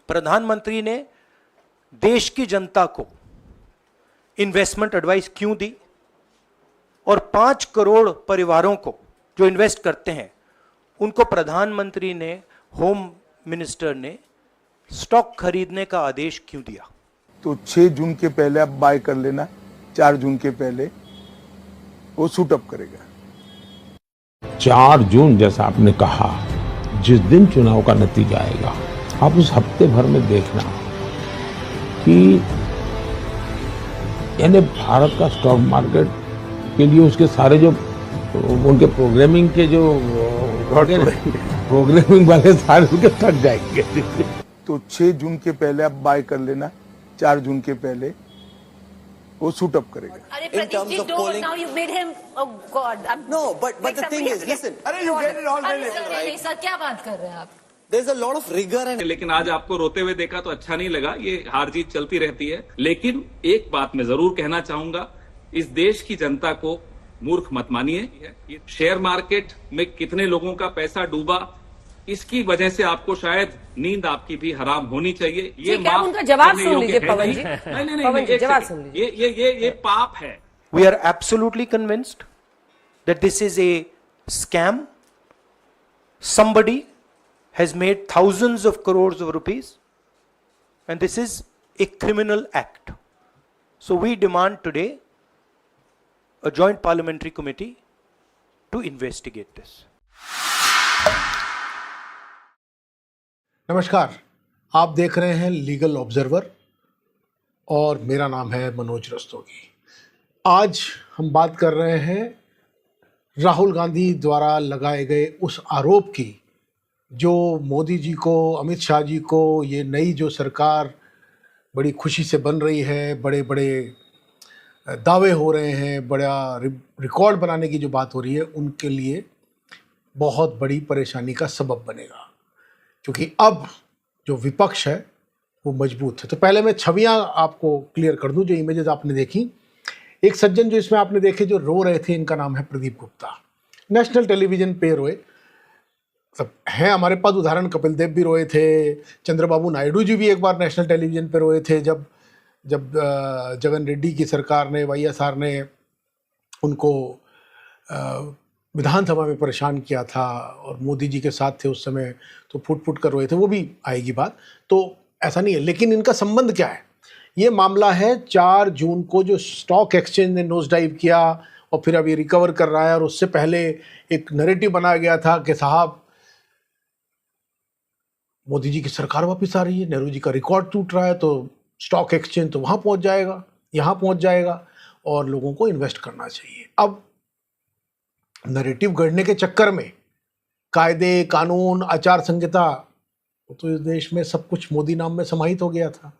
प्रधानमंत्री ने देश की जनता को इन्वेस्टमेंट एडवाइस क्यों दी और 5 करोड़ परिवारों को जो इन्वेस्ट करते हैं उनको प्रधानमंत्री ने, होम मिनिस्टर ने स्टॉक खरीदने का आदेश क्यों दिया? तो 6 जून के पहले आप बाय कर लेना, 4 जून के पहले वो सूट अप करेगा। 4 जून जैसा आपने कहा, जिस दिन चुनाव का नतीजा आएगा, आप उस हफ्ते भर में देखना कि यानी भारत का स्टॉक मार्केट के लिए उसके सारे जो उनके प्रोग्रामिंग के जो प्रोग्रामिंग वाले सारे उनके थक जाएंगे। तो 6 जून के पहले आप बाय कर लेना, 4 जून के पहले वो सूट अप करेगा। In terms of polling, now you made him, oh God. No, but the thing is, listen. You get it all right. Sir क्या बात कर रहे हैं आप? There's a lot of rigor and. लेकिन आज आपको रोते हुए देखा तो अच्छा नहीं लगा, ये हार जीत चलती रहती है। लेकिन एक बात मैं जरूर कहना चाहूंगा, इस देश की जनता को मूर्ख मत मानिए। शेयर मार्केट में कितने लोगों का पैसा डूबा, इसकी वजह से आपको शायद नींद आपकी भी हराम होनी चाहिए। ये आप उनका जवाब सुन लीजिए पवन जी। नहीं, जवाब सुन लीजिए। ये पाप है। We are absolutely convinced that this is a scam. Somebody has made thousands of crores of rupees and this is a criminal act. So we demand today a joint parliamentary committee to investigate this. नमस्कार, आप देख रहे हैं legal observer और मेरा नाम है मनोज रस्तोगी। आज हम बात कर रहे हैं राहुल गांधी द्वारा लगाए गए उस आरोप की जो मोदी जी को, अमित शाह जी को, ये नई जो सरकार बड़ी खुशी से बन रही है, बड़े बड़े दावे हो रहे हैं, बड़ा रिकॉर्ड बनाने की जो बात हो रही है, उनके लिए बहुत बड़ी परेशानी का सबब बनेगा, क्योंकि अब जो विपक्ष है वो मजबूत है। तो पहले मैं छवियां आपको क्लियर कर दूं, जो इमेजेस आपने देखी। एक सज्जन जो इसमें आपने देखे जो रो रहे थे, इनका नाम है प्रदीप गुप्ता। नेशनल टेलीविजन पे रोए, सब हैं हमारे पास उदाहरण। कपिल देव भी रोए थे, चंद्रबाबू नायडू जी भी एक बार नेशनल टेलीविजन पे रोए थे जब जगन रेड्डी की सरकार ने, वाईएसआर ने उनको विधानसभा में परेशान किया था और मोदी जी के साथ थे उस समय, तो फुट फुट कर रोए थे। वो भी आएगी बात, तो ऐसा नहीं है। लेकिन इनका संबंध क्या है? ये मामला है 4 जून को जो स्टॉक एक्सचेंज ने नोज डाइव किया और फिर अभी रिकवर कर रहा है, और उससे पहले एक नैरेटिव बनाया गया था कि साहब मोदी जी की सरकार वापस आ रही है, नेहरू जी का रिकॉर्ड टूट रहा है, तो स्टॉक एक्सचेंज तो वहाँ पहुँच जाएगा, यहाँ पहुँच जाएगा और लोगों को इन्वेस्ट करना चाहिए। अब नैरेटिव गढ़ने के चक्कर में कायदे, कानून, आचार संहिता, तो इस देश में सब कुछ मोदी नाम में समाहित हो गया था।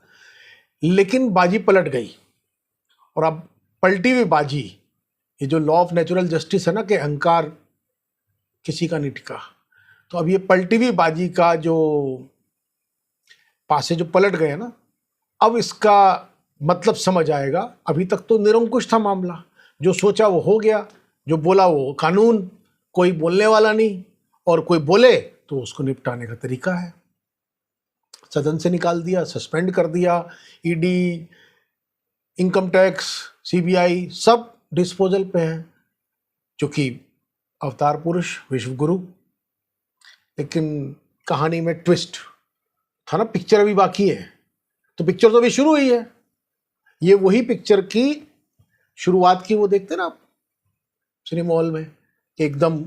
लेकिन बाजी पलट गई, और अब पलटी हुई बाजी, ये जो लॉ ऑफ नेचुरल जस्टिस है ना, कि अहंकार किसी का नहीं टिका, तो अब ये पलटी हुई बाजी का जो पासे जो पलट गए ना, अब इसका मतलब समझ आएगा। अभी तक तो निरंकुश था मामला, जो सोचा वो हो गया, जो बोला वो कानून, कोई बोलने वाला नहीं, और कोई बोले तो उसको निपटाने का तरीका है। सदन से निकाल दिया, सस्पेंड कर दिया, ईडी, इनकम टैक्स, सीबीआई सब डिस्पोजल पे है, जो कि अवतार पुरुष, विश्व गुरु। लेकिन कहानी में ट्विस्ट था ना, पिक्चर अभी बाकी है, तो पिक्चर तो अभी शुरू हुई है। ये वही पिक्चर की शुरुआत की, वो देखते ना आप सिनेमा हॉल में, एकदम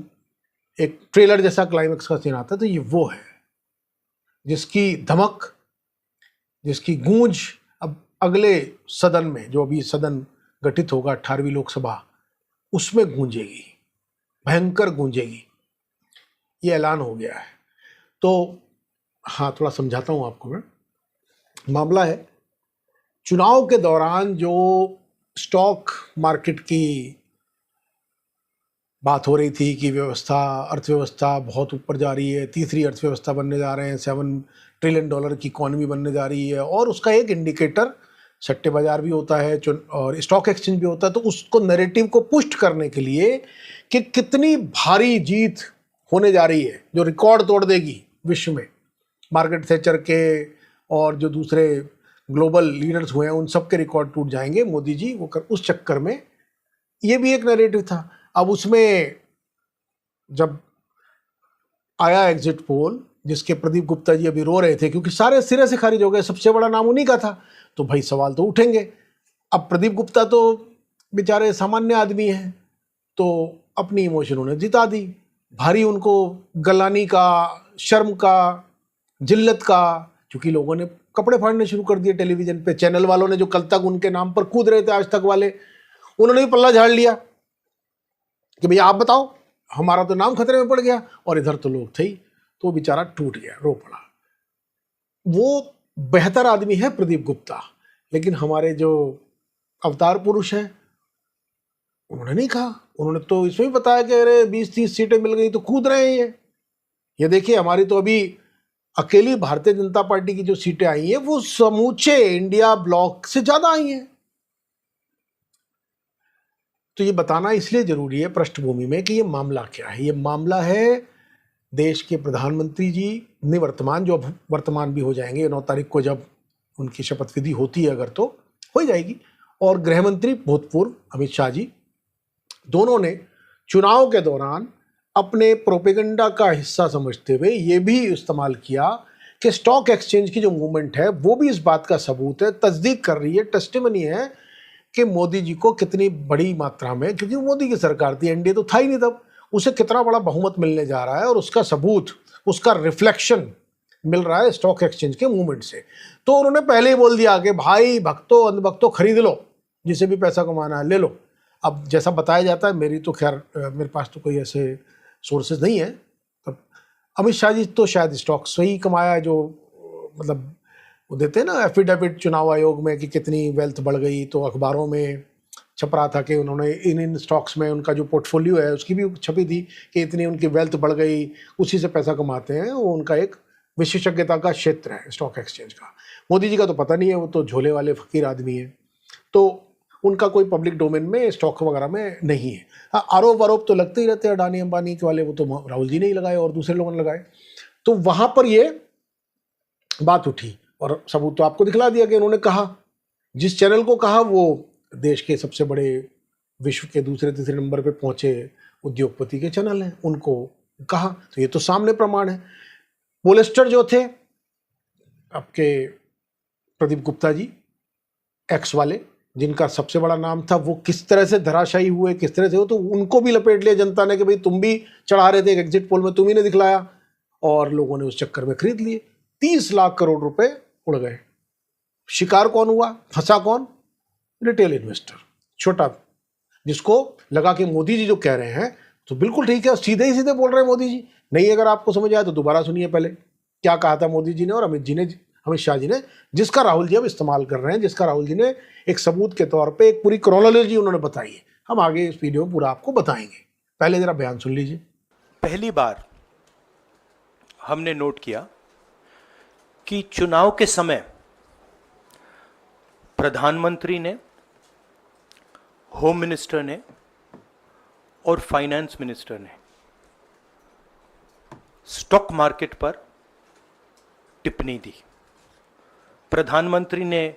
एक ट्रेलर जैसा क्लाइमेक्स का सीन आता है, तो ये वो है जिसकी धमक, जिसकी गूंज अब अगले सदन में, जो अभी सदन गठित होगा 18वीं लोकसभा, उसमें गूंजेगी, भयंकर गूंजेगी। ये ऐलान हो गया है। तो हाँ, थोड़ा समझाता हूँ आपको मैं। मामला है, चुनाव के दौरान जो स्टॉक मार्केट की बात हो रही थी कि व्यवस्था, अर्थव्यवस्था बहुत ऊपर जा रही है, तीसरी अर्थव्यवस्था बनने जा रहे हैं, $7 ट्रिलियन की इकॉनमी बनने जा रही है, और उसका एक इंडिकेटर सट्टे बाजार भी होता है और स्टॉक एक्सचेंज भी होता है। तो उसको नैरेटिव को पुष्ट करने के लिए कि कितनी भारी जीत होने जा रही है, जो रिकॉर्ड तोड़ देगी विश्व में, मार्केट थैचर के और जो दूसरे ग्लोबल लीडर्स हुए हैं उन सब के रिकॉर्ड टूट जाएंगे, मोदी जी वो उस चक्कर में ये भी एक नैरेटिव था। अब उसमें जब आया एग्जिट पोल जिसके प्रदीप गुप्ता जी अभी रो रहे थे क्योंकि सारे सिरे से खारिज हो गए, सबसे बड़ा नाम उन्हीं का था, तो भाई सवाल तो उठेंगे। अब प्रदीप गुप्ता तो बेचारे सामान्य आदमी हैं, तो अपनी इमोशन उन्हें जिता दी, भारी उनको गलानी का, शर्म का, जिल्लत का, क्योंकि लोगों ने कपड़े फाड़ने शुरू कर दिए टेलीविजन पे। चैनल वालों ने जो कल तक उनके नाम पर कूद रहे थे, आज तक वाले, उन्होंने भी पल्ला झाड़ लिया कि भैया आप बताओ, हमारा तो नाम खतरे में पड़ गया, और इधर तो लोग थे ही, तो बेचारा टूट गया, रो पड़ा। वो बेहतर आदमी है प्रदीप गुप्ता, लेकिन हमारे जो अवतार पुरुष हैं उन्होंने नहीं कहा। उन्होंने तो इसमें भी बताया कि अरे 20-30 सीटें मिल गई तो कूद रहे हैं ये देखिए हमारी तो अभी अकेली भारतीय जनता पार्टी की जो सीटें आई हैं वो समूचे इंडिया ब्लॉक से ज्यादा आई हैं। तो ये बताना इसलिए जरूरी है पृष्ठभूमि में कि ये मामला क्या है। ये मामला है देश के प्रधानमंत्री जी निवर्तमान, जो अब वर्तमान भी हो जाएंगे 9 तारीख को जब उनकी शपथ विधि होती है, अगर तो हो जाएगी, और गृह मंत्री भूतपूर्व अमित शाह जी, दोनों ने चुनाव के दौरान अपने प्रोपेगेंडा का हिस्सा समझते हुए ये भी इस्तेमाल किया कि स्टॉक एक्सचेंज की जो मूवमेंट है वो भी इस बात का सबूत है, तस्दीक कर रही है, टेस्टिमनी है कि मोदी जी को कितनी बड़ी मात्रा में, क्योंकि मोदी की सरकार थी, एनडीए तो था ही नहीं तब, उसे कितना बड़ा बहुमत मिलने जा रहा है, और उसका सबूत, उसका रिफ्लेक्शन मिल रहा है स्टॉक एक्सचेंज के मूवमेंट से। तो उन्होंने पहले ही बोल दिया कि भाई भक्तों अंधभक्तों खरीद लो, जिसे भी पैसा कमाना है ले लो। अब जैसा बताया जाता है, मेरी तो खैर मेरे पास तो कोई ऐसे सोर्सेज नहीं है, तब अमित शाह जी तो शायद स्टॉक से ही कमाया, जो मतलब वो देते हैं ना एफिडेविट चुनाव आयोग में कि कितनी वेल्थ बढ़ गई, तो अखबारों में छप रहा था कि उन्होंने इन स्टॉक्स में उनका जो पोर्टफोलियो है उसकी भी छपी थी कि इतनी उनकी वेल्थ बढ़ गई, उसी से पैसा कमाते हैं, वो उनका एक विशेषज्ञता का क्षेत्र है स्टॉक एक्सचेंज का। मोदी जी का तो पता नहीं है, वो तो झोले वाले फकीर आदमी है, तो उनका कोई पब्लिक डोमेन में स्टॉक वगैरह में नहीं है। हाँ, आरोप तो लगते ही रहते हैं अडानी अंबानी के वाले, वो तो राहुल जी ने ही लगाए और दूसरे लोगों ने लगाए। तो वहां पर ये बात उठी और सबूत तो आपको दिखला दिया कि उन्होंने कहा, जिस चैनल को कहा वो देश के सबसे बड़े, विश्व के दूसरे तीसरे नंबर पे पहुंचे उद्योगपति के चैनल हैं, उनको कहा, तो ये तो सामने प्रमाण है। पोलिस्टर जो थे आपके प्रदीप गुप्ता जी, एक्स वाले, जिनका सबसे बड़ा नाम था, वो किस तरह से धराशायी हुए, किस तरह से हो, तो उनको भी लपेट लिया जनता ने कि भाई तुम भी चढ़ा रहे थे एग्जिट पोल में, तुम ही ने दिखलाया, और लोगों ने उस चक्कर में खरीद लिए। 30 लाख करोड़ रुपए उड़ गए। शिकार कौन हुआ, फंसा कौन? रिटेल इन्वेस्टर, छोटा, जिसको लगा कि मोदी जी जो कह रहे हैं तो बिल्कुल ठीक है, सीधे ही सीधे बोल रहे हैं मोदी जी। नहीं अगर आपको समझ आया तो दोबारा सुनिए पहले क्या कहा था मोदी जी ने और अमित शाह जी ने, जिसका राहुल जी अब इस्तेमाल कर रहे हैं, जिसका राहुल जी ने एक सबूत के तौर पे एक पूरी क्रोनोलॉजी उन्होंने बताई है। हम आगे इस वीडियो में पूरा आपको बताएंगे, पहले जरा बयान सुन लीजिए। पहली बार हमने नोट किया कि चुनाव के समय प्रधानमंत्री ने, होम मिनिस्टर ने और फाइनेंस मिनिस्टर ने स्टॉक मार्केट पर टिप्पणी दी। प्रधानमंत्री ने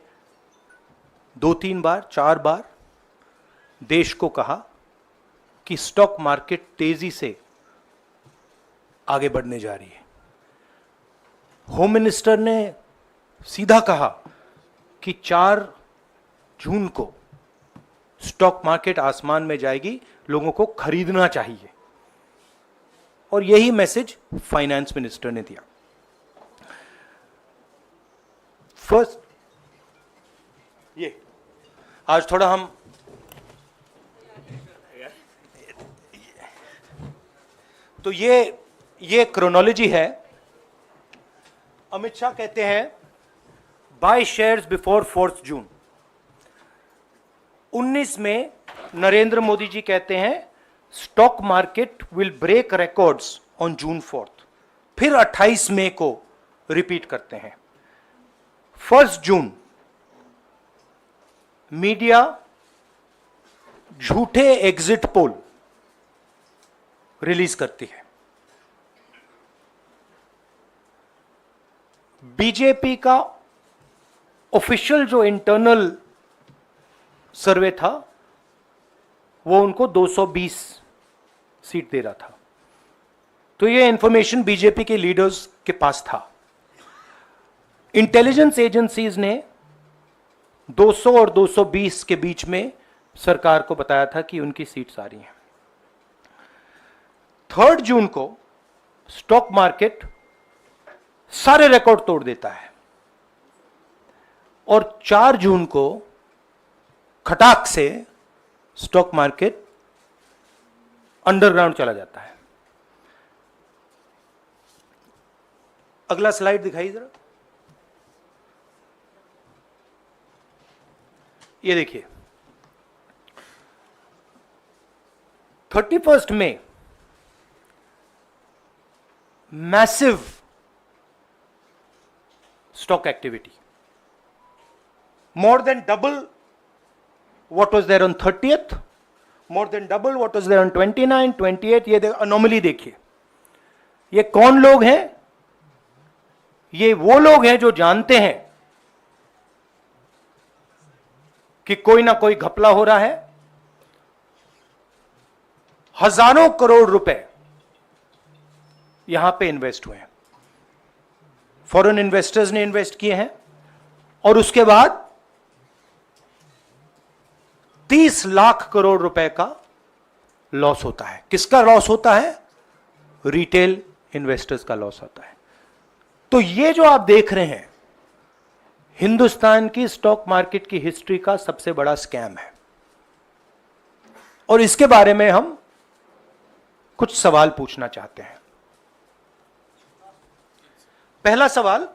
2-3 बार 4 बार देश को कहा कि स्टॉक मार्केट तेजी से आगे बढ़ने जा रही है। होम मिनिस्टर ने सीधा कहा कि 4 जून को स्टॉक मार्केट आसमान में जाएगी, लोगों को खरीदना चाहिए, और यही मैसेज फाइनेंस मिनिस्टर ने दिया। फर्स्ट, ये आज थोड़ा हम तो ये क्रोनोलॉजी है। अमित शाह कहते हैं बाय शेयर्स बिफोर 4 जून। 19 में नरेंद्र मोदी जी कहते हैं stock market will break records on June 4। फिर 28 मई को रिपीट करते हैं। 1 जून मीडिया झूठे एग्जिट पोल रिलीज करती है। बीजेपी का ऑफिशियल जो इंटरनल सर्वे था वो उनको 220 सीट दे रहा था। तो ये इंफॉर्मेशन बीजेपी के लीडर्स के पास था। इंटेलिजेंस एजेंसीज ने 200 और 220 के बीच में सरकार को बताया था कि उनकी सीट्स आ रही हैं। 3 जून को स्टॉक मार्केट सारे रिकॉर्ड तोड़ देता है और 4 जून को खटाक से स्टॉक मार्केट अंडरग्राउंड चला जाता है। अगला स्लाइड दिखाइए जरा। ये देखिए 31 मई massive stock activity, more than double what was there on 30th, more than double what was there on 29, 28. ये अनोमली देखिए। ये कौन लोग हैं? ये वो लोग हैं जो जानते हैं कि कोई ना कोई घपला हो रहा है। हजारों करोड़ रुपए यहां पे इन्वेस्ट हुए हैं, फॉरेन इन्वेस्टर्स ने इन्वेस्ट किए हैं और उसके बाद 30 लाख करोड़ रुपए का लॉस होता है। किसका लॉस होता है? रिटेल इन्वेस्टर्स का लॉस होता है। तो ये जो आप देख रहे हैं हिंदुस्तान की स्टॉक मार्केट की हिस्ट्री का सबसे बड़ा स्कैम है और इसके बारे में हम कुछ सवाल पूछना चाहते हैं। पहला सवाल,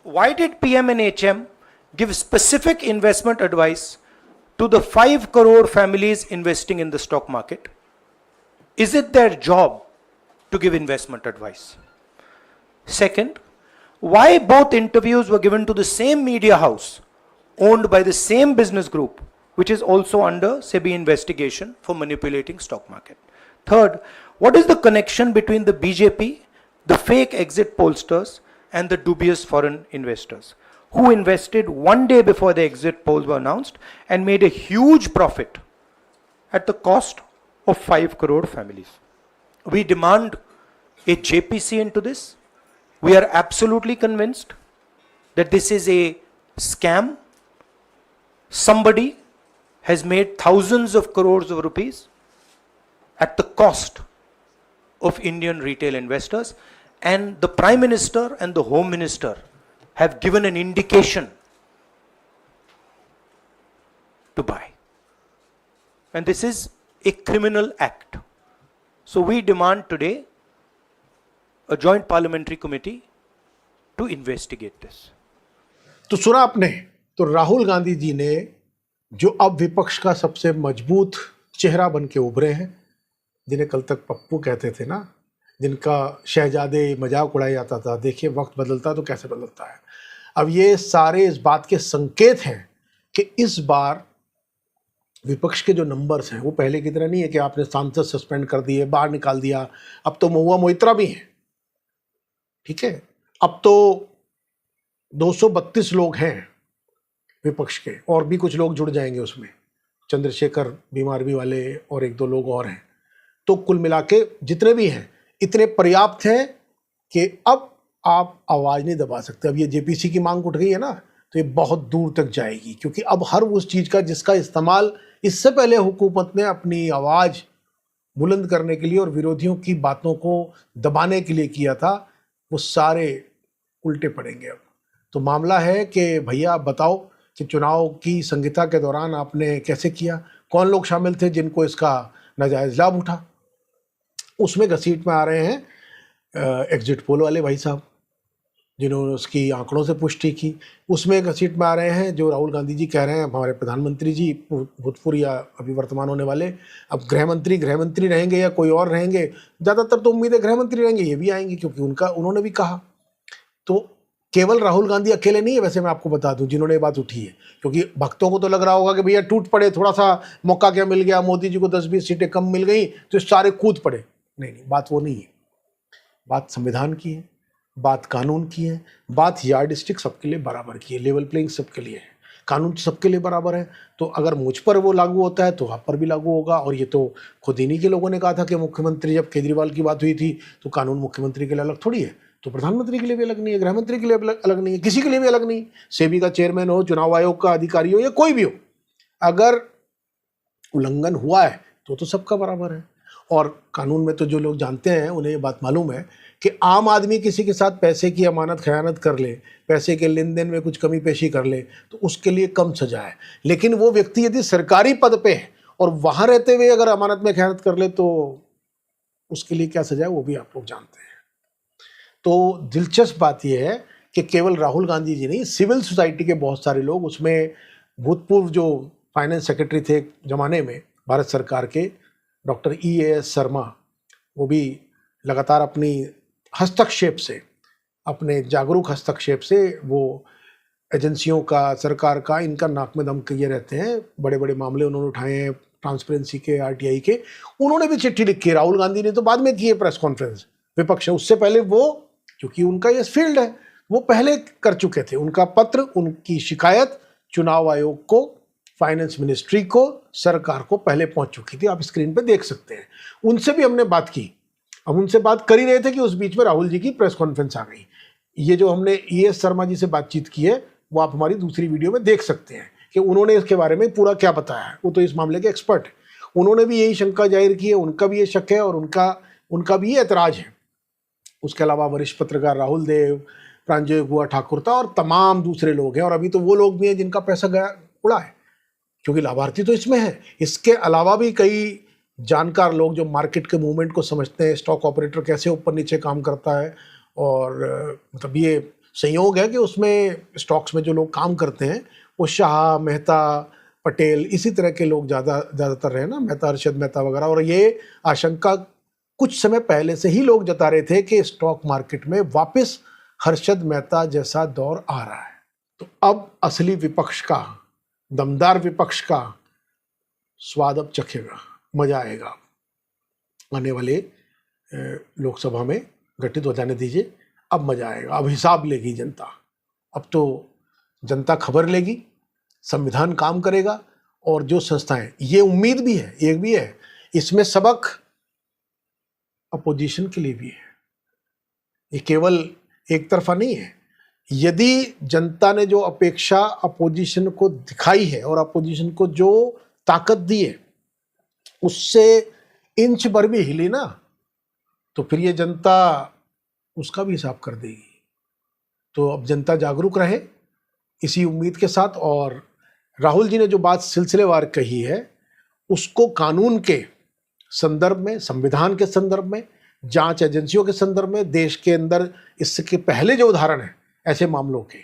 why did PM and HM give specific investment advice to the 5 crore families investing in the stock market? Is it their job to give investment advice? Second, why both interviews were given to the same media house owned by the same business group which is also under SEBI investigation for manipulating stock market? Third, what is the connection between the BJP, the fake exit pollsters and the dubious foreign investors who invested one day before the exit polls were announced and made a huge profit at the cost of 5 crore families? We demand a JPC into this. We are absolutely convinced that this is a scam. Somebody has made thousands of crores of rupees at the cost of Indian retail investors, and the Prime Minister and the Home Minister have given an indication to buy. And this is a criminal act. So we demand today a joint parliamentary committee to investigate this. तो सुना आपने, तो राहुल गांधी जी ने जो अब विपक्ष का सबसे मजबूत चेहरा बन के उभरे हैं, जिन्हें कल तक पप्पू कहते थे ना, जिनका शहजादे मजाक उड़ाया जाता था, देखिए वक्त बदलता तो कैसे बदलता है। अब ये सारे इस बात के संकेत हैं कि इस बार विपक्ष के जो नंबर्स हैं वो पहले की तरह नहीं है कि आपने सांसद सस्पेंड कर दिए, बाहर निकाल दिया। अब तो महुआ मोइत्रा भी हैं, ठीक है। अब तो 232 लोग हैं विपक्ष के, और भी कुछ लोग जुड़ जाएंगे उसमें, चंद्रशेखर बीमारवी वाले और 1-2 लोग और हैं। तो कुल मिला के जितने भी हैं इतने पर्याप्त हैं कि अब आप आवाज़ नहीं दबा सकते। अब ये जेपीसी की मांग उठ गई है ना, तो ये बहुत दूर तक जाएगी, क्योंकि अब हर उस चीज़ का जिसका इस्तेमाल इससे पहले हुकूमत ने अपनी आवाज़ बुलंद करने के लिए और विरोधियों की बातों को दबाने के लिए किया था, वो सारे उल्टे पड़ेंगे अब। तो मामला है कि भैया बताओ कि चुनाव की संहिता के दौरान आपने कैसे किया, कौन लोग शामिल थे जिनको इसका नाजायज़ लाभ उठा। उसमें घसीट में आ रहे हैं एग्जिट पोल वाले भाई साहब जिन्होंने उसकी आंकड़ों से पुष्टि की। उसमें घसीट में आ रहे हैं जो राहुल गांधी जी कह रहे हैं, हमारे प्रधानमंत्री जी भूतपूर्व या अभी वर्तमान होने वाले, अब गृहमंत्री रहेंगे या कोई और रहेंगे। ज़्यादातर तो उम्मीद है गृहमंत्री रहेंगे, ये भी आएंगे क्योंकि उन्होंने भी कहा। तो केवल राहुल गांधी अकेले नहीं है, वैसे मैं आपको बता दूं, जिन्होंने ये बात उठी है, क्योंकि भक्तों को तो लग रहा होगा कि भैया टूट पड़े, थोड़ा सा मौका क्या मिल गया, मोदी जी को 10-20 सीटें कम मिल गई तो सारे कूद पड़े। नहीं, बात वो नहीं है। बात संविधान की है, बात कानून की है, बात यार्ड स्टिक सबके लिए बराबर की है, लेवल प्लेइंग सबके लिए है, कानून तो सबके लिए बराबर है। तो अगर मुझ पर वो लागू होता है तो आप पर भी लागू होगा। और ये तो खुद इन्हीं के लोगों ने कहा था कि मुख्यमंत्री, जब केजरीवाल की बात हुई थी तो कानून मुख्यमंत्री के लिए अलग थोड़ी है, तो प्रधानमंत्री के लिए भी अलग नहीं है, गृह मंत्री के लिए अलग नहीं है, किसी के लिए भी अलग नहीं। सेबी का चेयरमैन हो, चुनाव आयोग का अधिकारी हो या कोई भी हो, अगर उल्लंघन हुआ है तो सबका बराबर है। और कानून में तो जो लोग जानते हैं उन्हें ये बात मालूम है कि आम आदमी किसी के साथ पैसे की अमानत खयानत कर ले, पैसे के लेन देन में कुछ कमी पेशी कर ले तो उसके लिए कम सजा है। लेकिन वो व्यक्ति यदि सरकारी पद पे है और वहाँ रहते हुए अगर अमानत में खयानत कर ले तो उसके लिए क्या सजा है वो भी आप लोग जानते हैं। तो दिलचस्प बात यह है कि केवल राहुल गांधी जी नहीं, सिविल सोसाइटी के बहुत सारे लोग, उसमें भूतपूर्व जो फाइनेंस सेक्रेटरी थे जमाने में भारत सरकार के, डॉक्टर EAS शर्मा, वो भी लगातार अपनी हस्तक्षेप से, अपने जागरूक हस्तक्षेप से वो एजेंसियों का, सरकार का, इनका नाक में दम किए रहते हैं। बड़े बड़े मामले उन्होंने उठाए हैं, ट्रांसपेरेंसी के, RTI के। उन्होंने भी चिट्ठी लिखी, राहुल गांधी ने तो बाद में की है प्रेस कॉन्फ्रेंस, विपक्ष है, उससे पहले वो, क्योंकि उनका ये फील्ड है, वो पहले कर चुके थे। उनका पत्र, उनकी शिकायत चुनाव आयोग को, फाइनेंस मिनिस्ट्री को, सरकार को पहले पहुंच चुकी थी। आप स्क्रीन पे देख सकते हैं। उनसे भी हमने बात की। अब उनसे बात कर ही रहे थे कि उस बीच में राहुल जी की प्रेस कॉन्फ्रेंस आ गई। ये जो हमने EAS शर्मा जी से बातचीत की है वो आप हमारी दूसरी वीडियो में देख सकते हैं कि उन्होंने इसके बारे में पूरा क्या बताया है। वो तो इस मामले के एक्सपर्ट है। उन्होंने भी यही शंका जाहिर की है, उनका भी ये शक है और उनका भी ये ऐतराज है। उसके अलावा वरिष्ठ पत्रकार राहुल देव, प्रांजय गुहा ठाकुर था और तमाम दूसरे लोग हैं। और अभी तो वो लोग भी हैं जिनका पैसा गया उड़ा है, क्योंकि लाभार्थी तो इसमें है। इसके अलावा भी कई जानकार लोग जो मार्केट के मूवमेंट को समझते हैं, स्टॉक ऑपरेटर कैसे ऊपर नीचे काम करता है, और मतलब ये संयोग है कि उसमें स्टॉक्स में जो लोग काम करते हैं वो शाह, मेहता, पटेल, इसी तरह के लोग ज़्यादातर रहे ना, मेहता, अरशद मेहता वगैरह। और ये आशंका कुछ समय पहले से ही लोग जता रहे थे कि स्टॉक मार्केट में वापस हर्षद मेहता जैसा दौर आ रहा है। तो अब असली विपक्ष का, दमदार विपक्ष का स्वाद अब चखेगा, मजा आएगा। आने वाले लोकसभा में गठित हो जाने दीजिए, अब मजा आएगा। अब हिसाब लेगी जनता, अब तो जनता खबर लेगी, संविधान काम करेगा। और जो संस्थाएं, ये उम्मीद भी है, एक भी है इसमें सबक अपोजिशन के लिए भी है। ये केवल एक तरफा नहीं है। यदि जनता ने जो अपेक्षा अपोजिशन को दिखाई है और अपोजिशन को जो ताकत दी है उससे इंच भर भी हिली ना, तो फिर ये जनता उसका भी हिसाब कर देगी। तो अब जनता जागरूक रहे इसी उम्मीद के साथ। और राहुल जी ने जो बात सिलसिलेवार कही है उसको कानून के संदर्भ में, संविधान के संदर्भ में, जांच एजेंसियों के संदर्भ में, देश के अंदर इसके पहले जो उदाहरण है ऐसे मामलों के,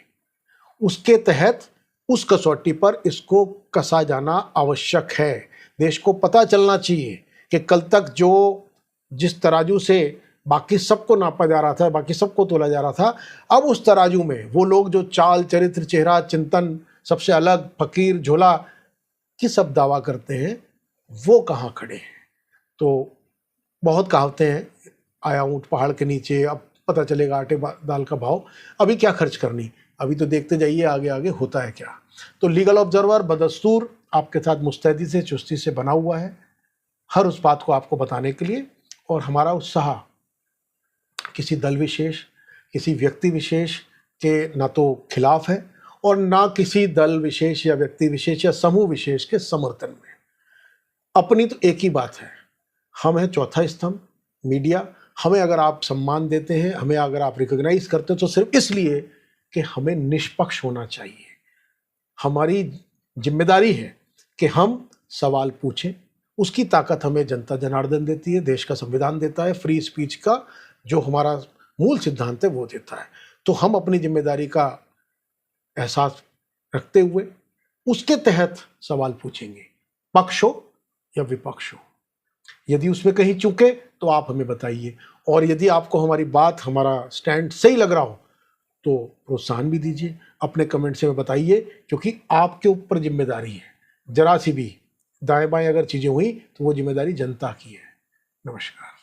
उसके तहत उस कसौटी पर इसको कसा जाना आवश्यक है। देश को पता चलना चाहिए कि कल तक जो जिस तराजू से बाकी सबको नापा जा रहा था, बाकी सबको तोला जा रहा था, अब उस तराजू में वो लोग जो चाल, चरित्र, चेहरा, चिंतन सबसे अलग, फकीर, झोला की सब दावा करते हैं, वो कहाँ खड़े हैं। तो बहुत कहावतें हैं, आया ऊँट पहाड़ के नीचे, अब पता चलेगा आटे दाल का भाव। अभी क्या खर्च करनी, अभी तो देखते जाइए आगे आगे होता है क्या। तो लीगल ऑब्जर्वर बदस्तूर आपके साथ मुस्तैदी से, चुस्ती से बना हुआ है हर उस बात को आपको बताने के लिए। और हमारा उत्साह किसी दल विशेष, किसी व्यक्ति विशेष के ना तो खिलाफ है और ना किसी दल विशेष या व्यक्ति विशेष या समूह विशेष के समर्थन में। अपनी तो एक ही बात है, हम हैं चौथा स्तंभ, मीडिया। हमें अगर आप सम्मान देते हैं, हमें अगर आप रिकॉग्नाइज करते हैं तो सिर्फ इसलिए कि हमें निष्पक्ष होना चाहिए। हमारी जिम्मेदारी है कि हम सवाल पूछें। उसकी ताकत हमें जनता जनार्दन देती है, देश का संविधान देता है, फ्री स्पीच का जो हमारा मूल सिद्धांत है वो देता है। तो हम अपनी जिम्मेदारी का एहसास रखते हुए उसके तहत सवाल पूछेंगे, पक्ष हो या विपक्ष हो। यदि उसमें कहीं चूके तो आप हमें बताइए, और यदि आपको हमारी बात, हमारा स्टैंड सही लग रहा हो तो प्रोत्साहन भी दीजिए, अपने कमेंट से हमें बताइए, क्योंकि आपके ऊपर जिम्मेदारी है। जरा सी भी दाएं बाएं अगर चीज़ें हुई तो वो जिम्मेदारी जनता की है। नमस्कार।